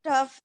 Daf.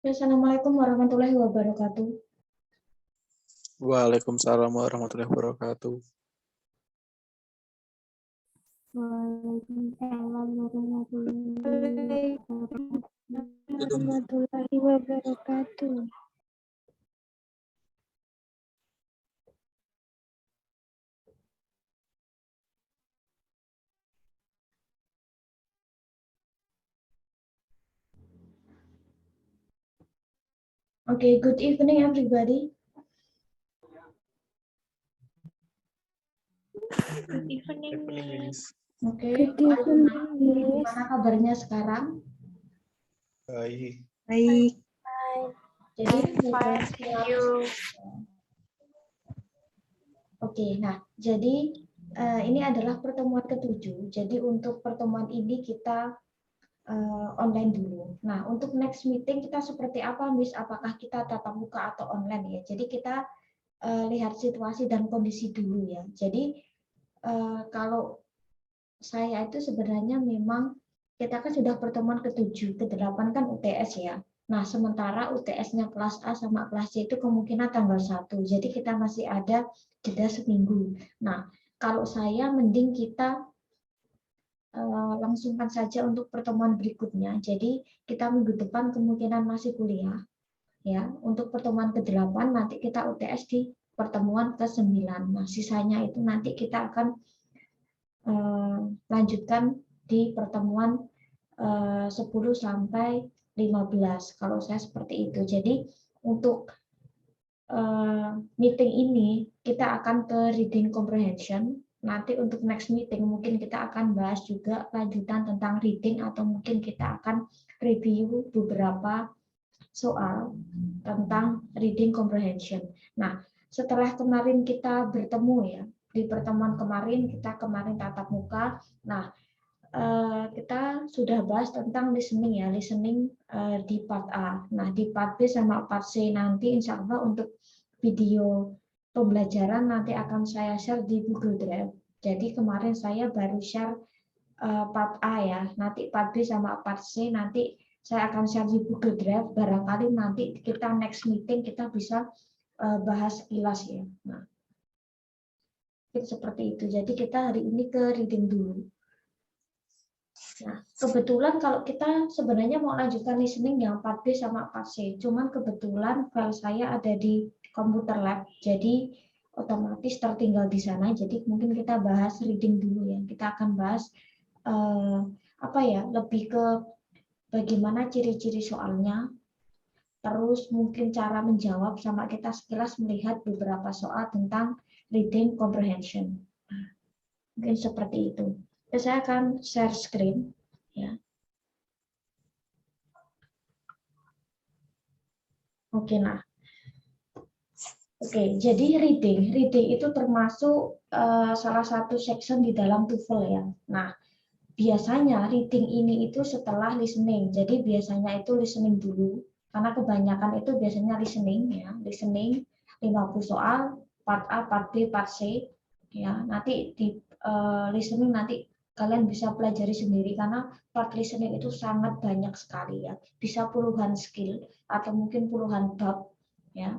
Assalamualaikum warahmatullahi wabarakatuh. Waalaikumsalam warahmatullahi wabarakatuh. Waalaikumsalam warahmatullahi wabarakatuh. Okay, good evening everybody. Good evening, Miss. Oke, Good evening, Miss. gimana kabarnya sekarang? Baik. Baik. Jadi, Fine, thank you. Oke, nah, jadi ini adalah pertemuan ke-7. Jadi untuk pertemuan ini kita online dulu. Nah, untuk next meeting kita seperti apa, Miss? Apakah kita tatap muka atau online ya? Jadi kita lihat situasi dan kondisi dulu ya. Jadi kalau saya itu sebenarnya memang kita kan sudah pertemuan ke-7, ke-8 kan UTS ya. Nah, sementara UTS-nya kelas A sama kelas C itu kemungkinan tanggal 1. Jadi kita masih ada jeda seminggu. Nah, kalau saya mending kita langsungkan saja untuk pertemuan berikutnya. Jadi kita minggu depan kemungkinan masih kuliah. Ya, untuk pertemuan ke-8 nanti kita UTS di pertemuan ke-9. Nah, sisanya itu nanti kita akan lanjutkan di pertemuan 10 sampai 15 kalau saya seperti itu. Jadi untuk meeting ini kita akan ke reading comprehension. Nanti untuk next meeting mungkin kita akan bahas juga lanjutan tentang reading atau mungkin kita akan review beberapa soal tentang reading comprehension. Nah, setelah kemarin kita bertemu ya, di pertemuan kemarin kita tatap muka. Nah, kita sudah bahas tentang listening ya, listening di part A. Nah, di part B sama part C nanti insya Allah untuk video pembelajaran nanti akan saya share di Google Drive. Jadi kemarin saya baru share part A ya, nanti part B sama part C nanti saya akan share di Google Drive. Barangkali nanti kita next meeting kita bisa bahas kilas ya. Nah, seperti itu. Jadi kita hari ini ke reading dulu. Nah, kebetulan kalau kita sebenarnya mau lanjutkan listening yang part B sama part C, cuman kebetulan file saya ada di komputer lab, jadi otomatis tertinggal di sana. Jadi mungkin kita bahas reading dulu ya. Kita akan bahas apa ya, lebih ke bagaimana ciri-ciri soalnya, terus mungkin cara menjawab, sama kita sekilas melihat beberapa soal tentang reading comprehension. Nah, mungkin seperti itu. Saya akan share screen. Ya. Oke, nah. Oke, jadi reading itu termasuk salah satu section di dalam TOEFL ya. Nah, biasanya reading ini itu setelah listening. Jadi biasanya itu listening dulu, karena kebanyakan itu biasanya listening ya. Listening 50 soal, part A, part B, part C. Ya, nanti di listening nanti kalian bisa pelajari sendiri karena part listening itu sangat banyak sekali ya. Bisa puluhan skill atau mungkin puluhan bab ya.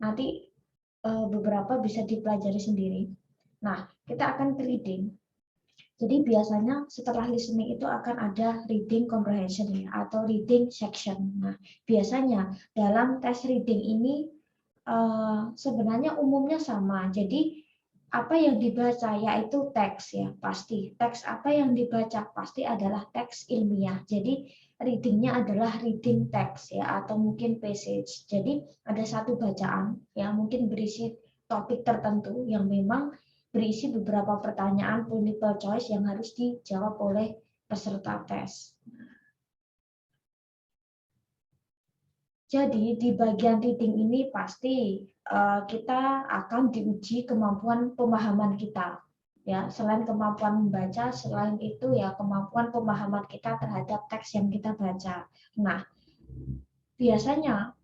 Nanti beberapa bisa dipelajari sendiri. Nah, kita akan ke reading. Jadi biasanya setelah listening itu akan ada reading comprehension ya, atau reading section. Nah, biasanya dalam tes reading ini sebenarnya umumnya sama. Jadi apa yang dibaca yaitu teks ya, pasti. Teks apa yang dibaca pasti adalah teks ilmiah. Jadi readingnya adalah reading text ya, atau mungkin passage. Jadi ada satu bacaan yang mungkin berisi topik tertentu yang memang berisi beberapa pertanyaan multiple choice yang harus dijawab oleh peserta tes. Jadi di bagian reading ini pasti kita akan diuji kemampuan pemahaman kita. Ya, selain kemampuan membaca, selain itu ya kemampuan pemahaman kita terhadap teks yang kita baca. Nah, biasanya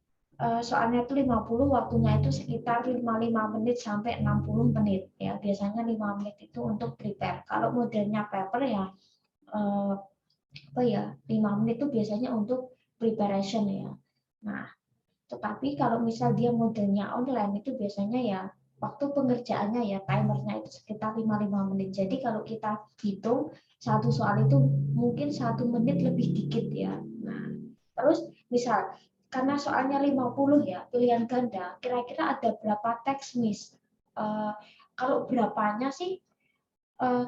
soalnya itu 50, waktunya itu sekitar 55 menit sampai 60 menit ya. Biasanya 5 menit itu untuk prepare. Kalau modelnya paper ya 5 menit itu biasanya untuk preparation ya. Nah, tetapi kalau misal dia modelnya online itu biasanya ya waktu pengerjaannya ya timernya itu sekitar 55 menit. Jadi kalau kita hitung satu soal itu mungkin 1 menit lebih dikit ya. Nah, terus misal karena soalnya 50 ya pilihan ganda, kira-kira ada berapa teks miss? Kalau berapanya sih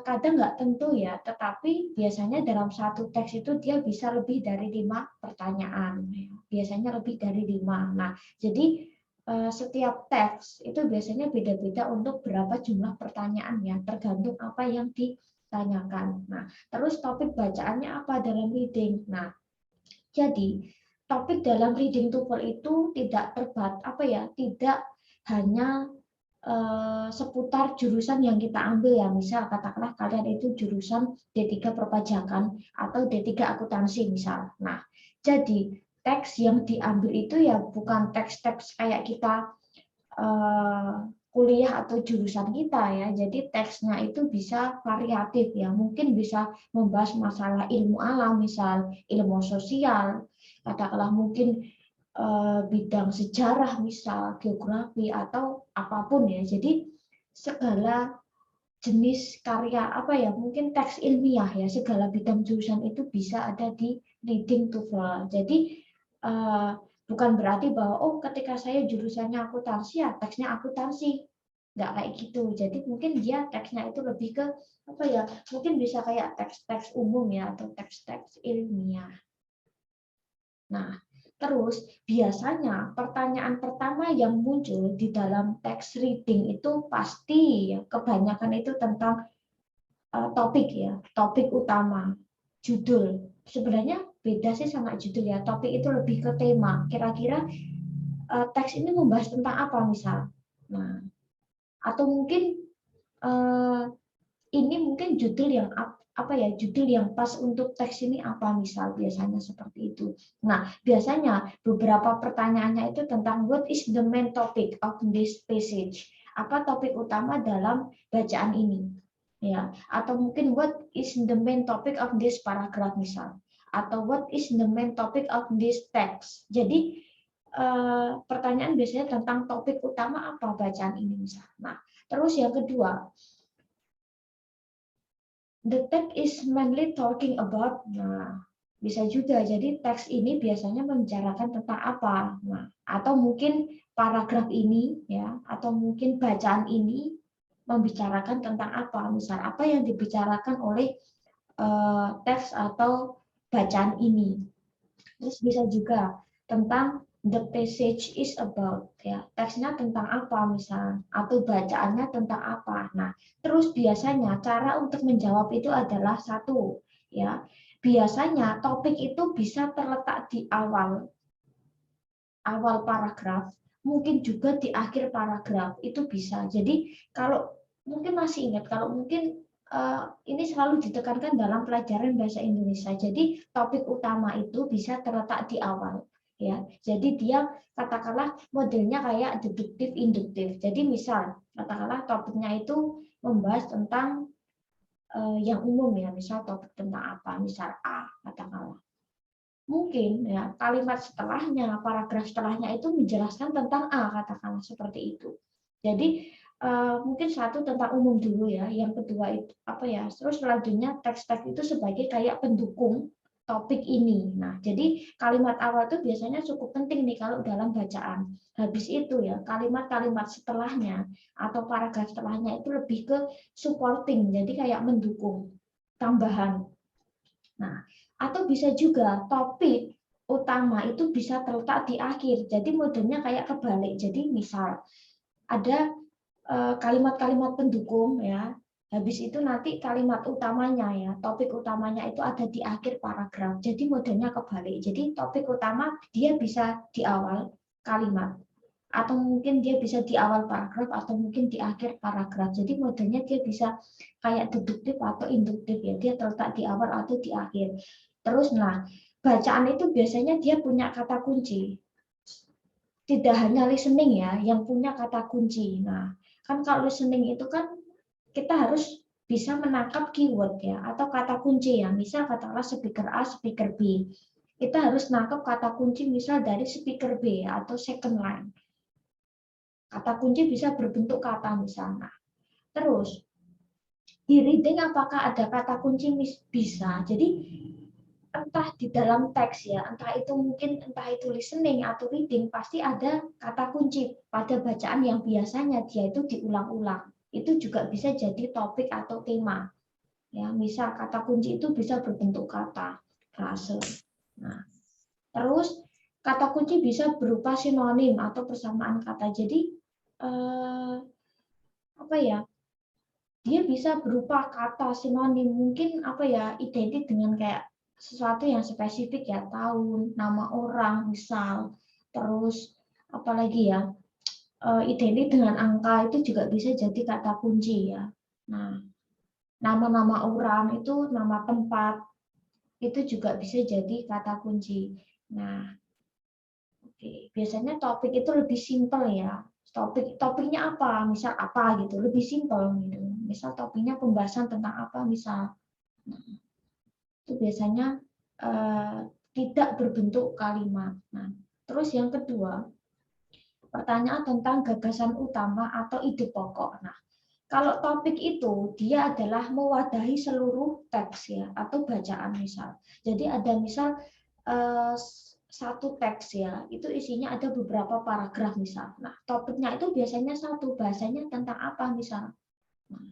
kadang nggak tentu ya, tetapi biasanya dalam satu teks itu dia bisa lebih dari 5 pertanyaan, biasanya lebih dari 5. Nah, jadi setiap teks itu biasanya beda-beda untuk berapa jumlah pertanyaan ya, tergantung apa yang ditanyakan. Nah, terus topik bacaannya apa dalam reading? Nah, jadi topik dalam reading TOEFL itu tidak tidak hanya seputar jurusan yang kita ambil ya, misal katakanlah kalian itu jurusan D3 perpajakan atau D3 akuntansi misal. Nah, jadi teks yang diambil itu ya bukan teks-teks kayak kita kuliah atau jurusan kita ya. Jadi teksnya itu bisa variatif ya, mungkin bisa membahas masalah ilmu alam, misal ilmu sosial, katakanlah mungkin bidang sejarah misal, geografi atau apapun ya. Jadi segala jenis karya mungkin teks ilmiah ya, segala bidang jurusan itu bisa ada di reading TOEFL. Jadi bukan berarti bahwa ketika saya jurusannya akuntansi ya teksnya akuntansi, nggak kayak gitu. Jadi mungkin dia teksnya itu lebih ke mungkin bisa kayak teks-teks umum ya, atau teks-teks ilmiah. Nah, terus biasanya pertanyaan pertama yang muncul di dalam teks reading itu pasti ya, kebanyakan itu tentang topik ya, topik utama, judul. Sebenarnya beda sih sama judul ya, topik itu lebih ke tema. Kira-kira teks ini membahas tentang apa misal. Nah, atau mungkin ini mungkin judul yang judul yang pas untuk teks ini apa misal, biasanya seperti itu. Nah, biasanya beberapa pertanyaannya itu tentang what is the main topic of this passage? Apa topik utama dalam bacaan ini? Ya, atau mungkin what is the main topic of this paragraph misal, atau what is the main topic of this text. Jadi pertanyaan biasanya tentang topik utama apa bacaan ini misal. Nah, terus yang kedua, the text is mainly talking about. Nah, bisa juga jadi teks ini biasanya membicarakan tentang apa. Nah, atau mungkin paragraf ini ya, atau mungkin bacaan ini membicarakan tentang apa. Misal apa yang dibicarakan oleh teks atau bacaan ini. Terus bisa juga tentang the passage is about, ya, teksnya tentang apa misal, atau bacaannya tentang apa. Nah, terus biasanya cara untuk menjawab itu adalah satu, ya, biasanya topik itu bisa terletak di awal paragraf, mungkin juga di akhir paragraf, itu bisa. Jadi kalau mungkin masih ingat, kalau mungkin ini selalu ditekankan dalam pelajaran bahasa Indonesia. Jadi topik utama itu bisa terletak di awal, ya. Jadi dia katakanlah modelnya kayak deduktif induktif. Jadi misal katakanlah topiknya itu membahas tentang yang umum, ya, misal topik tentang apa, misal A katakanlah. Mungkin ya kalimat setelahnya, paragraf setelahnya itu menjelaskan tentang A, katakanlah seperti itu. Jadi mungkin satu tentang umum dulu, ya, yang kedua itu apa ya, terus selanjutnya teks-teks itu sebagai kayak pendukung topik ini. Nah, jadi kalimat awal itu biasanya cukup penting nih kalau dalam bacaan. Habis itu ya kalimat-kalimat setelahnya atau paragraf setelahnya itu lebih ke supporting, jadi kayak mendukung, tambahan. Nah, atau bisa juga topik utama itu bisa terletak di akhir. Jadi modelnya kayak kebalik. Jadi misal ada kalimat-kalimat pendukung, ya. Habis itu nanti kalimat utamanya, ya, topik utamanya itu ada di akhir paragraf. Jadi modelnya kebalik. Jadi topik utama dia bisa di awal kalimat, atau mungkin dia bisa di awal paragraf, atau mungkin di akhir paragraf. Jadi modelnya dia bisa kayak deduktif atau induktif, ya, dia terletak di awal atau di akhir. Terus nah, bacaan itu biasanya dia punya kata kunci. Tidak hanya listening, ya, yang punya kata kunci. Nah, kan kalau listening itu kan kita harus bisa menangkap keyword, ya, atau kata kunci, ya. Misal katakanlah speaker A, speaker B. Kita harus nangkap kata kunci misal dari speaker B, ya, atau second line. Kata kunci bisa berbentuk kata misalnya. Terus di reading apakah ada kata kunci? Bisa. Jadi entah di dalam teks, ya, entah itu listening atau reading, pasti ada kata kunci pada bacaan yang biasanya dia itu diulang-ulang. Itu juga bisa jadi topik atau tema. Ya, misal kata kunci itu bisa berbentuk kata, frase. Nah, terus kata kunci bisa berupa sinonim atau persamaan kata. Jadi apa ya? Dia bisa berupa kata sinonim, mungkin apa ya, identik dengan kayak sesuatu yang spesifik, ya, tahun, nama orang misal, terus apalagi ya, identik dengan angka itu juga bisa jadi kata kunci, ya. Nah, nama-nama orang itu, nama tempat itu juga bisa jadi kata kunci. Nah, oke, biasanya topik itu lebih simpel, ya. Topiknya apa, misal apa gitu, lebih simpel gitu. Misal topiknya pembahasan tentang apa misal. Nah, itu biasanya tidak berbentuk kalimat. Nah, terus yang kedua, pertanyaan tentang gagasan utama atau ide pokok. Nah, kalau topik itu dia adalah mewadahi seluruh teks, ya, atau bacaan misal. Jadi ada misal satu teks, ya, itu isinya ada beberapa paragraf misal. Nah, topiknya itu biasanya satu, bahasanya tentang apa misal. Nah,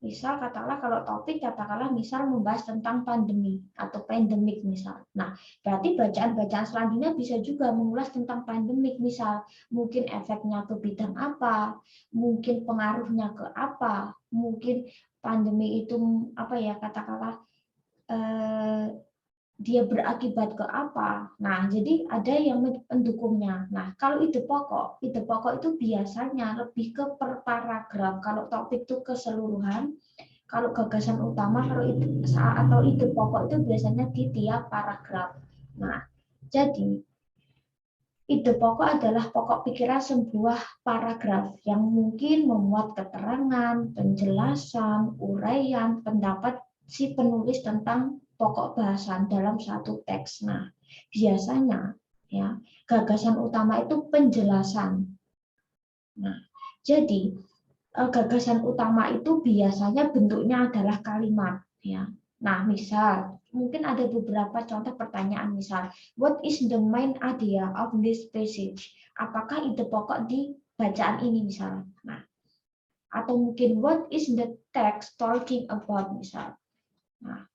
misal katakanlah kalau topik katakanlah misal membahas tentang pandemi atau pandemik misal. Nah, berarti bacaan-bacaan selanjutnya bisa juga mengulas tentang pandemik misal, mungkin efeknya ke bidang apa, mungkin pengaruhnya ke apa, mungkin pandemi itu apa ya, katakanlah dia berakibat ke apa. Nah, jadi ada yang mendukungnya. Nah, kalau ide pokok itu biasanya lebih ke per paragraf. Kalau topik itu keseluruhan, kalau gagasan utama, kalau ide pokok itu biasanya di tiap paragraf. Nah, jadi ide pokok adalah pokok pikiran sebuah paragraf yang mungkin memuat keterangan, penjelasan, uraian, pendapat si penulis tentang pokok bahasan dalam satu teks. Nah, biasanya, ya, gagasan utama itu penjelasan. Nah, jadi gagasan utama itu biasanya bentuknya adalah kalimat, ya. Nah, misal mungkin ada beberapa contoh pertanyaan, misal what is the main idea of this passage? Apakah ide pokok di bacaan ini misal. Nah, atau mungkin what is the text talking about misal. Nah,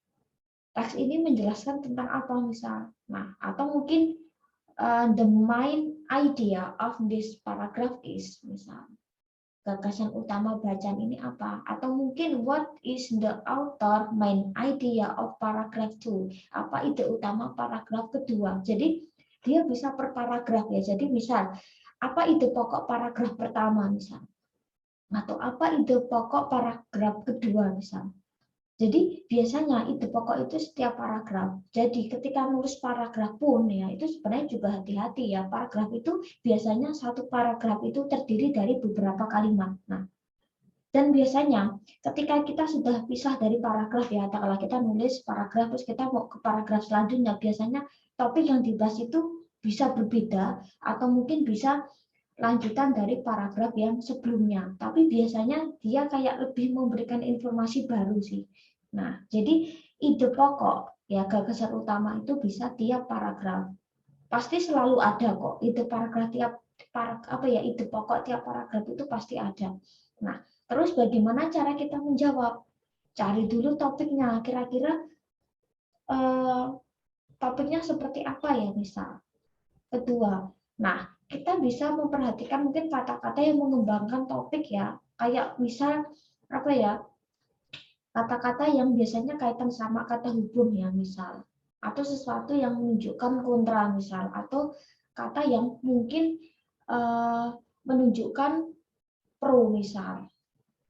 teks ini menjelaskan tentang apa misal. Nah, atau mungkin the main idea of this paragraph is misal. Gagasan utama bacaan ini apa? Atau mungkin what is the author main idea of paragraph 2? Apa ide utama paragraf kedua? Jadi dia bisa per paragraf ya. Jadi misal apa ide pokok paragraf pertama misal? Atau apa ide pokok paragraf kedua misal? Jadi biasanya ide pokok itu setiap paragraf. Jadi ketika nulis paragraf pun ya itu sebenarnya juga hati-hati ya. Paragraf itu biasanya satu paragraf itu terdiri dari beberapa kalimat. Nah, dan biasanya ketika kita sudah pisah dari paragraf ya, kalau kita nulis paragraf terus kita mau ke paragraf selanjutnya, biasanya topik yang dibahas itu bisa berbeda atau mungkin bisa lanjutan dari paragraf yang sebelumnya. Tapi biasanya dia kayak lebih memberikan informasi baru sih. Nah, jadi ide pokok ya gagasan utama itu bisa tiap paragraf. Pasti selalu ada kok ide paragraf tiap ide pokok tiap paragraf itu pasti ada. Nah, terus bagaimana cara kita menjawab? Cari dulu topiknya, kira-kira topiknya seperti apa ya misal. Kedua, nah kita bisa memperhatikan mungkin kata-kata yang mengembangkan topik ya, kayak misal apa ya, kata-kata yang biasanya kaitan sama kata hubung ya misal, atau sesuatu yang menunjukkan kontra misal, atau kata yang mungkin menunjukkan pro misal.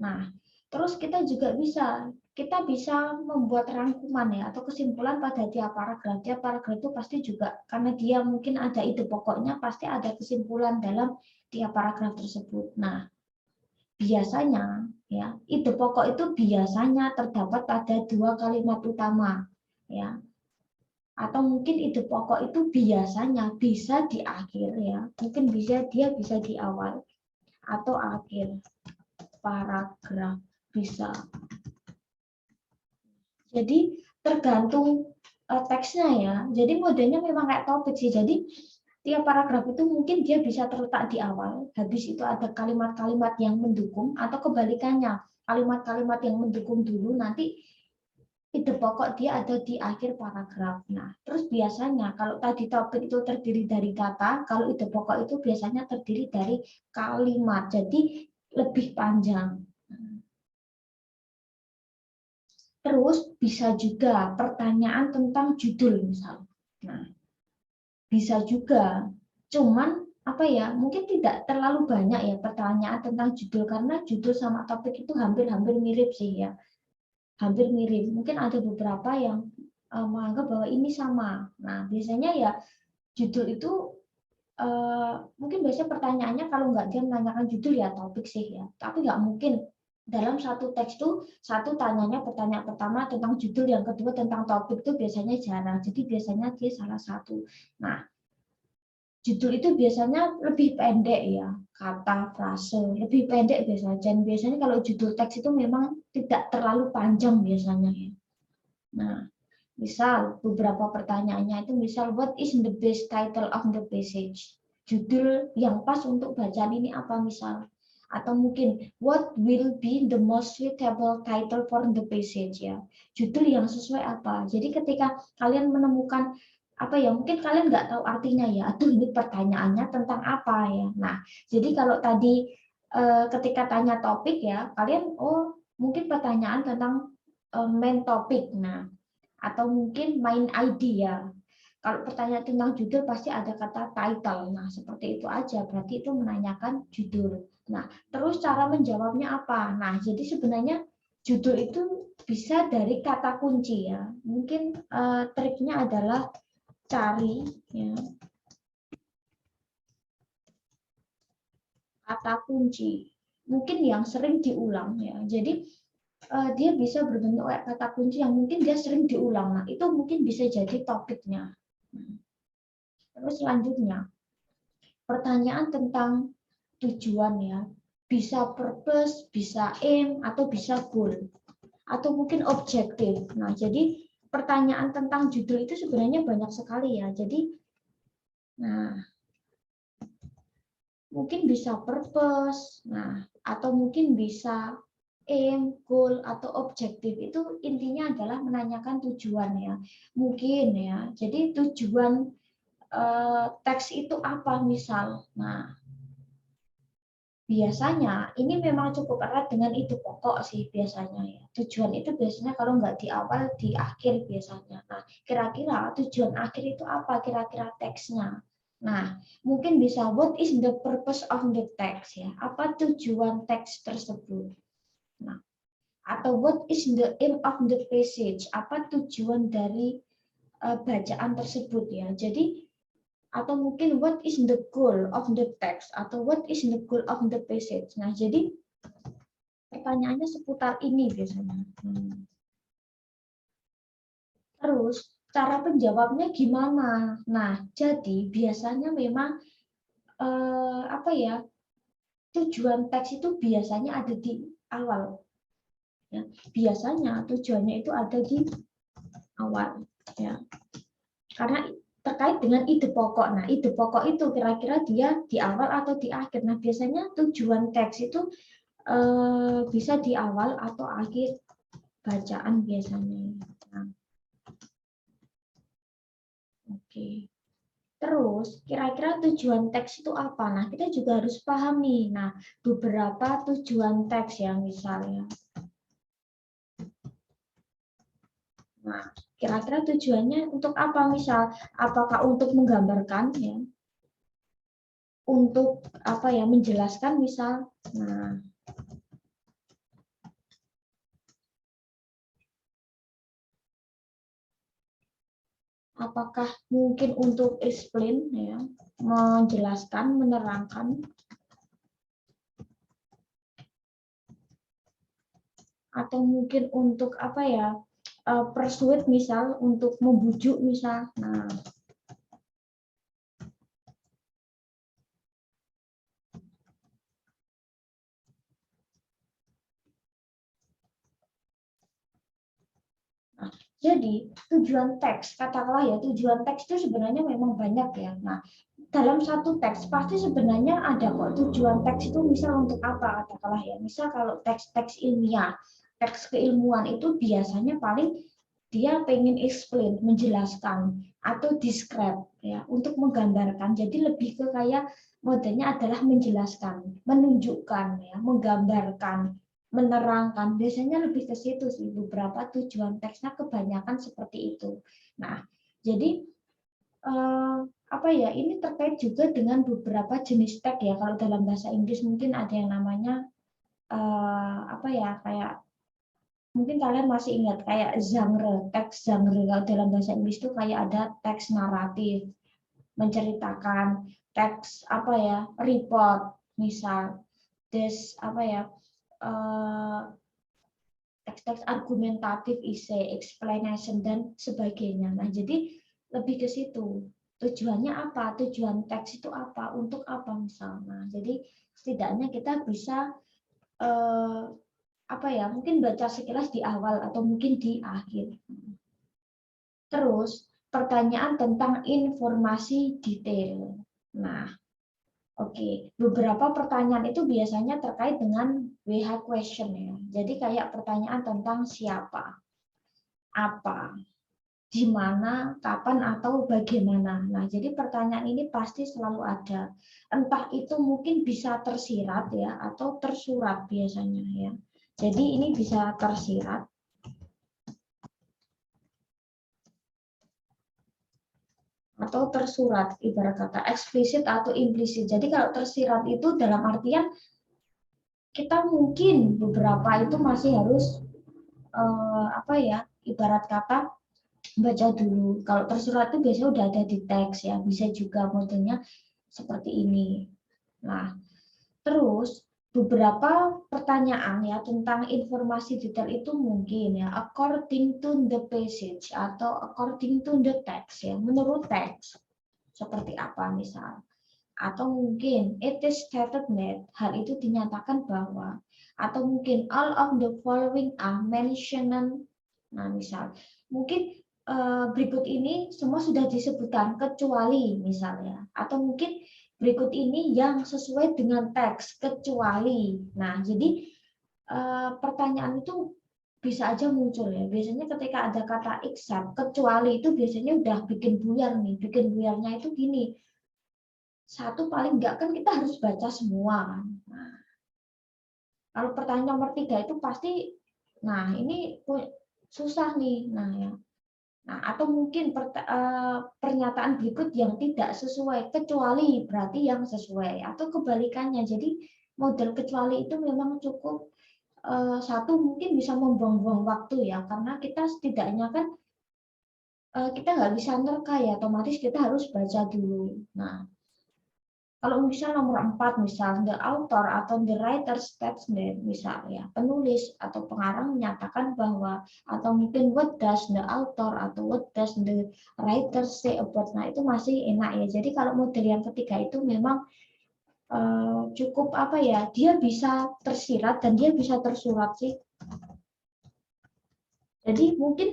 Nah, terus kita bisa membuat rangkuman ya atau kesimpulan pada tiap paragraf. Tiap paragraf itu pasti juga karena dia mungkin ada ide pokoknya, pasti ada kesimpulan dalam tiap paragraf tersebut. Nah, biasanya ya ide pokok itu biasanya terdapat pada 2 kalimat utama ya. Atau mungkin ide pokok itu biasanya bisa di akhir ya. Mungkin dia bisa di awal atau akhir paragraf bisa. Jadi tergantung teksnya ya. Jadi modelnya memang kayak topik sih. Jadi tiap paragraf itu mungkin dia bisa terletak di awal. Habis itu ada kalimat-kalimat yang mendukung atau kebalikannya. Kalimat-kalimat yang mendukung dulu nanti ide pokok dia ada di akhir paragraf. Nah, terus biasanya kalau tadi topik itu terdiri dari kata, kalau ide pokok itu biasanya terdiri dari kalimat. Jadi lebih panjang. Terus bisa juga pertanyaan tentang judul misalnya. Nah, bisa juga. Cuman apa ya? Mungkin tidak terlalu banyak ya pertanyaan tentang judul karena judul sama topik itu hampir-hampir mirip sih ya. Hampir mirip. Mungkin ada beberapa yang menganggap bahwa ini sama. Nah, biasanya ya judul itu mungkin biasanya pertanyaannya kalau nggak dia menanyakan judul ya topik sih ya. Tapi nggak mungkin dalam satu teks tuh satu tanyanya pertanyaan pertama tentang judul, yang kedua tentang topik tuh biasanya jarang. Jadi biasanya dia salah satu. Nah, judul itu biasanya lebih pendek ya, kata frase lebih pendek biasanya. Dan biasanya kalau judul teks itu memang tidak terlalu panjang biasanya ya. Nah, misal beberapa pertanyaannya itu misal what is the best title of the passage? Judul yang pas untuk bacaan ini apa misal? Atau mungkin what will be the most suitable title for the passage ya. Judul yang sesuai apa? Jadi ketika kalian menemukan apa ya, mungkin kalian nggak tahu artinya ya, aduh ini pertanyaannya tentang apa ya. Nah, jadi kalau tadi ketika tanya topik ya, kalian mungkin pertanyaan tentang main topik. Nah, atau mungkin main idea. Kalau pertanyaan tentang judul pasti ada kata title. Nah, seperti itu aja. Berarti itu menanyakan judul. Nah, terus cara menjawabnya apa? Nah, jadi sebenarnya judul itu bisa dari kata kunci ya. Mungkin triknya adalah cari ya, kata kunci. Mungkin yang sering diulang ya. Jadi dia bisa berbentuk kayak kata kunci yang mungkin dia sering diulang. Nah, itu mungkin bisa jadi topiknya. Terus selanjutnya, pertanyaan tentang tujuan ya. Bisa purpose, bisa aim, atau bisa goal. Atau mungkin objektif. Nah, jadi pertanyaan tentang judul itu sebenarnya banyak sekali ya. Jadi, nah, mungkin bisa purpose, nah, atau mungkin bisa aim, goal, atau objektif itu intinya adalah menanyakan tujuan ya. Mungkin ya. Jadi tujuan teks itu apa misal. Nah, biasanya ini memang cukup erat dengan ide pokok sih biasanya ya. Tujuan itu biasanya kalau nggak di awal, di akhir biasanya. Nah, kira-kira tujuan akhir itu apa kira-kira teksnya? Nah, mungkin bisa what is the purpose of the text ya? Apa tujuan teks tersebut? Nah, atau what is the aim of the passage? Apa tujuan dari bacaan tersebut ya? Jadi atau mungkin what is the goal of the text atau what is the goal of the passage. Nah, jadi pertanyaannya seputar ini biasanya. Terus cara penjawabnya gimana? Nah, jadi biasanya memang apa ya? Tujuan teks itu biasanya ada di awal. Ya, biasanya tujuannya itu ada di awal ya. Karena terkait dengan ide pokok. Nah, ide pokok itu kira-kira dia di awal atau di akhir. Nah, biasanya tujuan teks itu bisa di awal atau akhir bacaan biasanya. Nah, oke. Terus, kira-kira tujuan teks itu apa? Nah, kita juga harus pahami. Nah, beberapa tujuan teks ya, misalnya. Nah, kira-kira tujuannya untuk apa? Misal, apakah untuk menggambarkan ya? Untuk apa ya? Menjelaskan misal. Nah, apakah mungkin untuk explain ya, menjelaskan, menerangkan, atau mungkin untuk apa ya, persuade misal, untuk membujuk misal. Nah, jadi tujuan teks, katakanlah ya, tujuan teks itu sebenarnya memang banyak ya. Nah, dalam satu teks pasti sebenarnya ada kok tujuan teks itu misal untuk apa, katakanlah ya. Misal kalau teks-teks ilmiah, teks keilmuan itu biasanya paling dia pengen explain, menjelaskan atau describe ya, untuk menggambarkan. Jadi lebih ke kayak modelnya adalah menjelaskan, menunjukkan ya, menggambarkan, menerangkan. Biasanya lebih ke situ sih beberapa tujuan teksnya, kebanyakan seperti itu. Nah, jadi apa ya, ini terkait juga dengan beberapa jenis tag ya. Kalau dalam bahasa Inggris mungkin ada yang namanya apa ya, kayak mungkin kalian masih ingat kayak genre, teks genre. Kalau dalam bahasa Inggris itu kayak ada teks naratif, menceritakan, teks apa ya, report misal, apa ya, teks-teks argumentatif, essay, explanation, dan sebagainya. Nah, jadi lebih ke situ. Tujuannya apa? Tujuan teks itu apa? Untuk apa misalnya? Jadi setidaknya kita bisa apa ya? Mungkin baca sekilas di awal atau mungkin di akhir. Terus pertanyaan tentang informasi detail. Nah, oke, beberapa pertanyaan itu biasanya terkait dengan WH question ya. Jadi kayak pertanyaan tentang siapa, apa, di mana, kapan, atau bagaimana. Nah, jadi pertanyaan ini pasti selalu ada. Entah itu mungkin bisa tersirat ya, atau tersurat biasanya ya. Jadi ini bisa tersirat atau tersurat, ibarat kata eksplisit atau implisit. Jadi kalau tersirat itu dalam artian kita mungkin beberapa itu masih harus apa ya, ibarat kata baca dulu. Kalau tersurat itu biasanya udah ada di teks ya, bisa juga modelnya seperti ini. Nah, terus beberapa pertanyaan ya tentang informasi detail itu mungkin ya according to the passage atau according to the text ya, menurut teks seperti apa misal. Atau mungkin it is stated that, hal itu dinyatakan bahwa, atau mungkin all of the following are mentioned. Nah, misal mungkin berikut ini semua sudah disebutkan kecuali misalnya, atau mungkin berikut ini yang sesuai dengan teks kecuali. Nah, jadi pertanyaan itu bisa aja muncul ya. Biasanya ketika ada kata except, kecuali itu biasanya udah bikin buyar nih. Bikin buyarnya itu gini. Satu paling enggak kan kita harus baca semua kan. Nah, kalau pertanyaan nomor 3 itu pasti, nah ini susah nih. Nah ya. Nah, atau mungkin pernyataan berikut yang tidak sesuai, kecuali berarti yang sesuai, atau kebalikannya. Jadi model kecuali itu memang cukup satu mungkin bisa membuang-buang waktu ya, karena kita setidaknya kan kita nggak bisa nerka ya, otomatis kita harus baca dulu. Nah, kalau misal nomor 4 misal the author atau the writer states that, misal ya penulis atau pengarang menyatakan bahwa, atau mungkin what does the author atau what does the writer say about, nah itu masih enak ya. Jadi kalau model yang ketiga itu memang cukup apa ya, dia bisa tersirat dan dia bisa tersurat sih. Jadi mungkin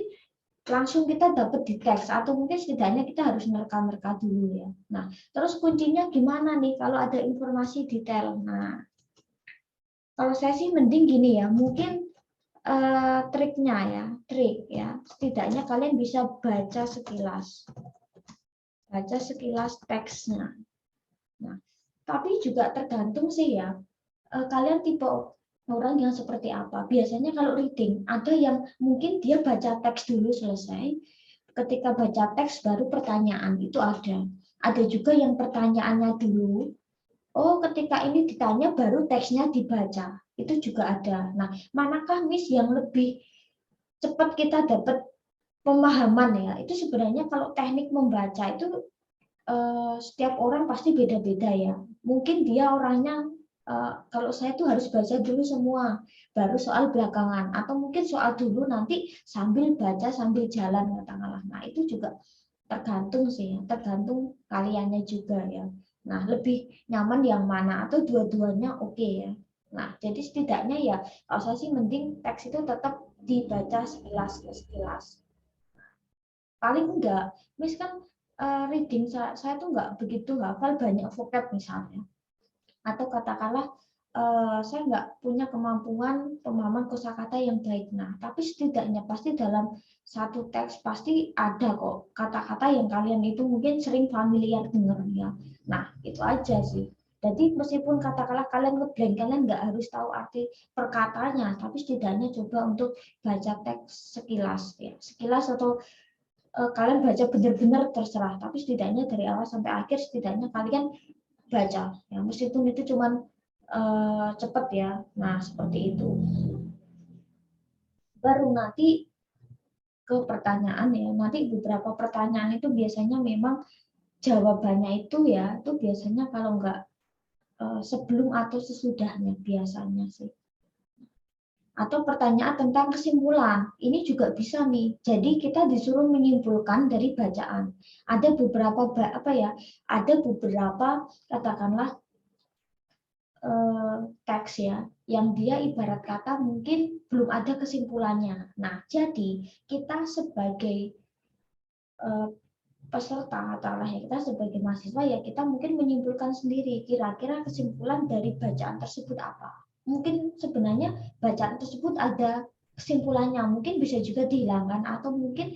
langsung kita dapat di teks, atau mungkin setidaknya kita harus nerka-nerka dulu ya. Nah, terus kuncinya gimana nih kalau ada informasi detail? Nah, kalau saya sih mending gini ya, mungkin triknya ya, setidaknya kalian bisa baca sekilas teksnya. Nah, tapi juga tergantung sih ya, kalian tipe orang yang seperti apa. Biasanya kalau reading, ada yang mungkin dia baca teks dulu selesai, ketika baca teks baru pertanyaan, itu ada. Ada juga yang pertanyaannya dulu, oh ketika ini ditanya baru teksnya dibaca, itu juga ada. Nah, manakah Miss yang lebih cepat kita dapat pemahaman ya? Itu sebenarnya kalau teknik membaca itu setiap orang pasti beda-beda ya. Mungkin dia orangnya kalau saya tuh harus baca dulu semua, baru soal belakangan, atau mungkin soal dulu nanti sambil baca sambil jalan katakanlah. Nah itu juga tergantung sih, tergantung kaliannya juga ya. Nah lebih nyaman yang mana, atau dua-duanya oke ya. Nah jadi setidaknya ya kalau saya sih mending teks itu tetap dibaca sekilas. Paling enggak, Miss kan reading saya tuh enggak begitu hafal banyak vocab misalnya, atau katakanlah saya nggak punya kemampuan pemahaman kosakata yang baik. Nah, tapi setidaknya pasti dalam satu teks pasti ada kok kata-kata yang kalian itu mungkin sering familiar dengar ya. Nah, itu aja sih. Jadi meskipun katakanlah kalian ngeblank, kalian nggak harus tahu arti perkataannya, tapi setidaknya coba untuk baca teks sekilas ya, sekilas, atau kalian baca benar-benar terserah, tapi setidaknya dari awal sampai akhir setidaknya kalian baca ya, meskipun itu cuman cepat ya. Nah seperti itu, baru nanti ke pertanyaan ya. Nanti beberapa pertanyaan itu biasanya memang jawabannya itu ya, itu biasanya kalau nggak sebelum atau sesudahnya biasanya sih. Atau pertanyaan tentang kesimpulan, ini juga bisa nih. Jadi kita disuruh menyimpulkan dari bacaan. Ada beberapa ada beberapa katakanlah teks ya, yang dia ibarat kata mungkin belum ada kesimpulannya. Nah, jadi kita sebagai peserta atau ya, kita sebagai mahasiswa ya kita mungkin menyimpulkan sendiri kira-kira kesimpulan dari bacaan tersebut apa. Mungkin sebenarnya bacaan tersebut ada kesimpulannya, mungkin bisa juga dihilangkan, atau mungkin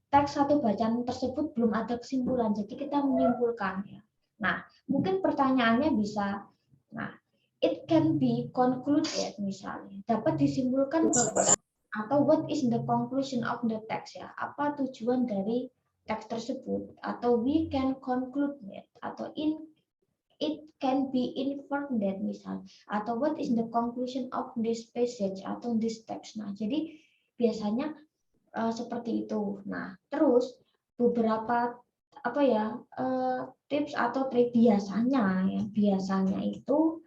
teks atau bacaan tersebut belum ada kesimpulan, jadi kita menyimpulkan ya. Nah, mungkin pertanyaannya bisa, nah, it can be concluded misalnya, dapat disimpulkan atau what is the conclusion of the text ya, apa tujuan dari teks tersebut, atau we can conclude that, atau it can be inferred that misal, atau what is the conclusion of this passage atau this text. Nah, jadi biasanya seperti itu. Nah, terus beberapa tips atau trik biasanya itu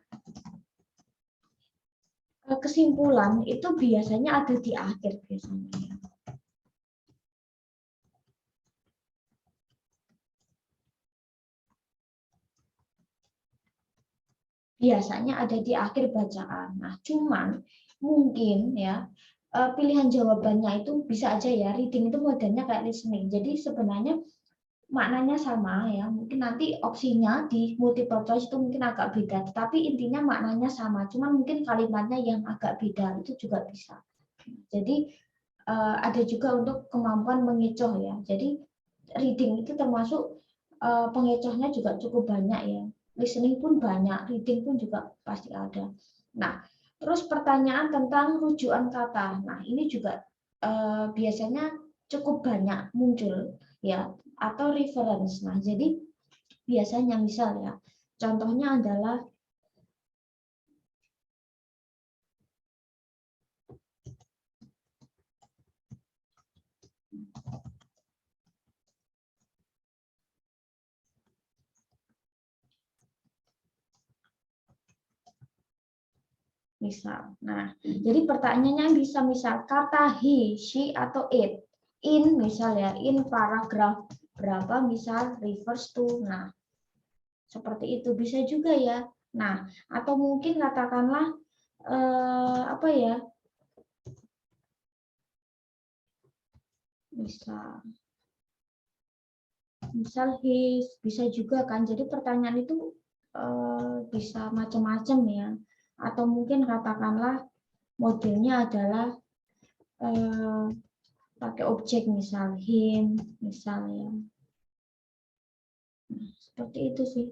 kesimpulan itu biasanya ada di akhir biasanya. Biasanya ada di akhir bacaan. Nah, cuman mungkin ya pilihan jawabannya itu bisa aja ya, reading itu modelnya kayak listening. Jadi sebenarnya maknanya sama ya, mungkin nanti opsinya di multiple choice itu mungkin agak beda, tetapi intinya maknanya sama, cuman mungkin kalimatnya yang agak beda, itu juga bisa. Jadi ada juga untuk kemampuan mengecoh ya, jadi reading itu termasuk pengecohnya juga cukup banyak ya, listening pun banyak, reading pun juga pasti ada. Nah, terus pertanyaan tentang rujukan kata, nah ini juga biasanya cukup banyak muncul ya, atau reference. Nah, jadi biasanya misal ya, contohnya adalah misal. Nah, jadi pertanyaannya bisa misal kata he, she, atau it. In misal ya, in paragraf berapa misal refers to. Nah, seperti itu bisa juga ya. Nah, atau mungkin katakanlah apa ya? Misal his, bisa juga kan. Jadi pertanyaan itu bisa macam-macam ya. Atau mungkin katakanlah modelnya adalah pakai objek misal him, misalnya. Nah, seperti itu sih.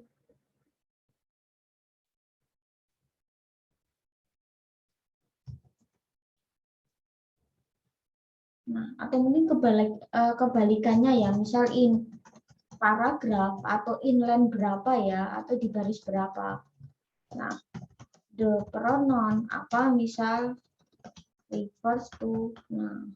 Nah, atau mungkin kebalikannya ya, misal in paragraf atau inline berapa ya, atau di baris berapa. Nah, the pronoun apa misal refers to. Nah,